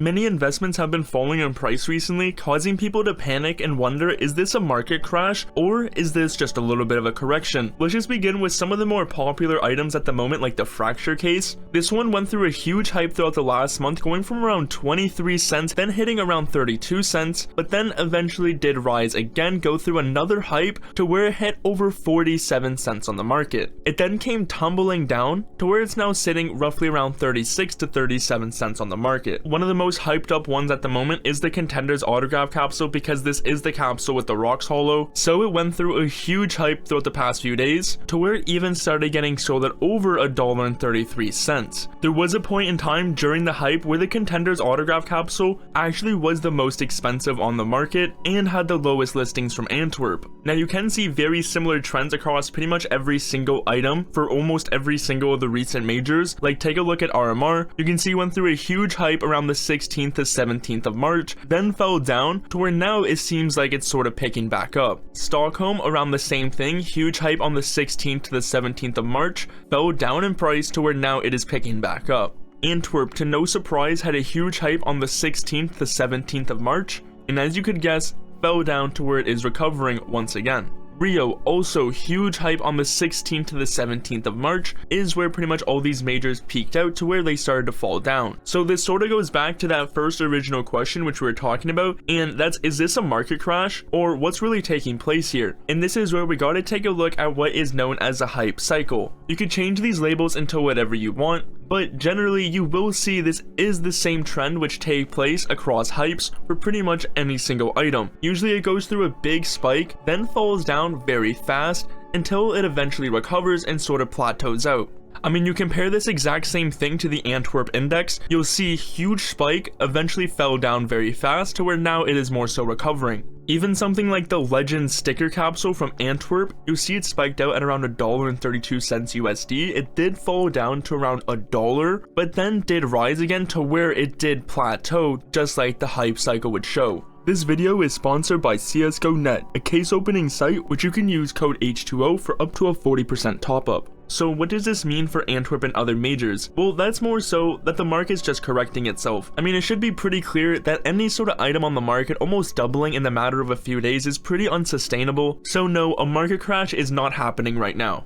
Many investments have been falling in price recently, causing people to panic and wonder, is this a market crash or is this just a little bit of a correction? Let's just begin with some of the more popular items at the moment, like the fracture case. This one went through a huge hype throughout the last month, going from around 23 cents, then hitting around 32 cents, but then eventually did rise again, go through another hype to where it hit over 47 cents on the market. It then came tumbling down to where it's now sitting roughly around 36 to 37 cents on the market. One of the most hyped up ones at the moment is the Contender's autograph capsule, because this is the capsule with the rocks hollow. So it went through a huge hype throughout the past few days to where it even started getting sold at over $1.33. There was a point in time during the hype where the Contender's autograph capsule actually was the most expensive on the market and had the lowest listings from Antwerp. Now you can see very similar trends across pretty much every single item for almost every single of the recent majors. Like, take a look at RMR. You can see it went through a huge hype around the 16th to 17th of March, then fell down to where now it seems like it's sort of picking back up. Stockholm, around the same thing, huge hype on the 16th to the 17th of March, fell down in price to where now it is picking back up. Antwerp, to no surprise, had a huge hype on the 16th to 17th of March, and as you could guess, fell down to where it is recovering once again. Rio, also huge hype on the 16th to the 17th of March, is where pretty much all these majors peaked out to where they started to fall down. So this sort of goes back to that first original question which we were talking about, and that's, is this a market crash or what's really taking place here? And this is where we gotta take a look at what is known as a hype cycle. You could change these labels into whatever you want, but generally you will see this is the same trend which take place across hypes for pretty much any single item. Usually it goes through a big spike, then falls down very fast until it eventually recovers and sort of plateaus out. I mean, you compare this exact same thing to the Antwerp index, you'll see huge spike, eventually fell down very fast to where now it is more so recovering. Even something like the Legend sticker capsule from Antwerp, you see it spiked out at around $1.32 USD. It did fall down to around $1, but then did rise again to where it did plateau, just like the hype cycle would show. This video is sponsored by CSGO Net, a case opening site which you can use code H2O for up to a 40% top up. So what does this mean for Antwerp and other majors? Well, that's more so that the market's just correcting itself. I mean, it should be pretty clear that any sort of item on the market almost doubling in the matter of a few days is pretty unsustainable. So no, a market crash is not happening right now.